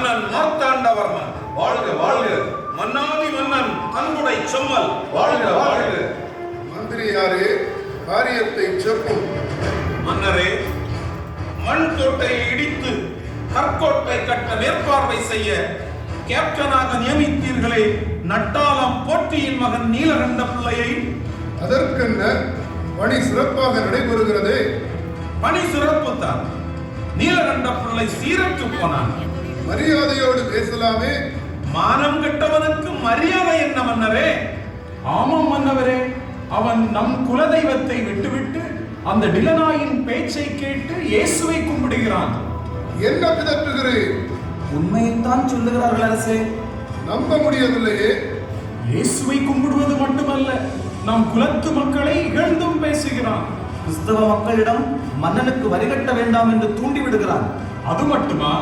மன்னன் மார்த்தாண்டவர்மன் வாழ்க வாழ்க. மன்னாதி மன்னன் அன்புடை செம்மல் வாழ்க வாழ்க. மந்திரியாரே, காரியத்தை செப்பும். மன்னரே, மண் கோட்டையை இடித்து கற்கோட்டை கட்ட மேற்பார்வை செய்ய கேப்டனாக நியமித்தீர்களே நட்டாலம் போற்றியின் மகன் நீலகண்ட பிள்ளையை. அதற்கென்ன, பணி சிறப்பாக நடைபெறுகிறதே. பணி சிறப்பு தான். நீலகண்ட பிள்ளை சீரற்று போனான். மரியாதையோடு பேசலாமே. மானம் கெட்டவனுக்கு மரியாதை என்ன மன்னரே? ஆமாம் மன்னவரே, அவன் நம் குலதெய்வத்தை விட்டுவிட்டு அந்த நிலநாயின் பேச்சை கேட்டு இயேசுவை கும்பிடுகிறான். என்ன பிதற்றுகிறேன்? உண்மையைத்தான் சொல்லுகிறார்கள் அரசே. நம்ப முடியவில்லையே. இயேசுவை கும்பிடுவது மட்டுமல்ல, நம் குலத்து மக்களை இகழ்ந்தும் பேசுகிறான். கிறிஸ்தவ மக்களிடம் மன்னனுக்கு வரிகட்ட வேண்டாம் என்று தூண்டி விடுகிறான். அது மட்டுமா,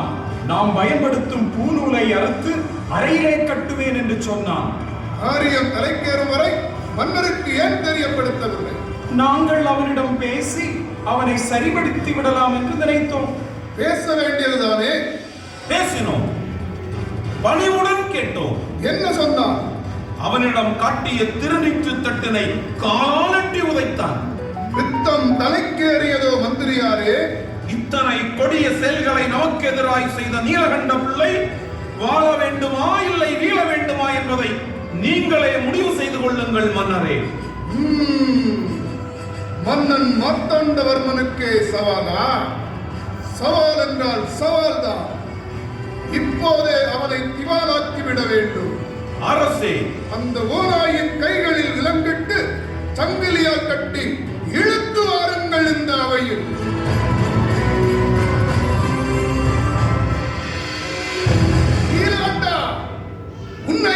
நாம் பயன்படுத்தும் பூநூலை அறுத்து அறையிலே கட்டுவேன் என்று சொன்னான். காரியம் தலைக்கேறும் வரை மன்னருக்கு ஏன் தெரியப்படுத்தவில்லை? நாங்கள் அவனிடம் பேசி அவனை சரிபடுத்தி விடலாம் என்று நினைத்தோம். பேச வேண்டியதுதானே. பேசினோம், பணிவுடன் கேட்டோம். என்ன சொன்னான்? அவனிடம் காட்டிய திருநீற்று தட்டினை காலட்டி உதைத்தான். பித்தம் தலைக்கேறியதோ மந்திரியாரே? இத்தனை கொடிய செயல்களை நமக்கு எதிராய் செய்த நீலகண்ட பிள்ளை வாழ வேண்டுமா இல்லை வீழ வேண்டுமா என்பதை நீங்களே முடிவு செய்து கொள்ளுங்கள் மன்னரே. மன்னன் மார்த்தாண்டவர்மனுக்கே சவாலா? சவால் என்றால் சவால் தான். இப்போதே அவனை திவாலாக்கி விட வேண்டும். அரசே, அந்த ஓநாயின் கைகளில் விலங்கிட்டு சங்கிலியால் கட்டி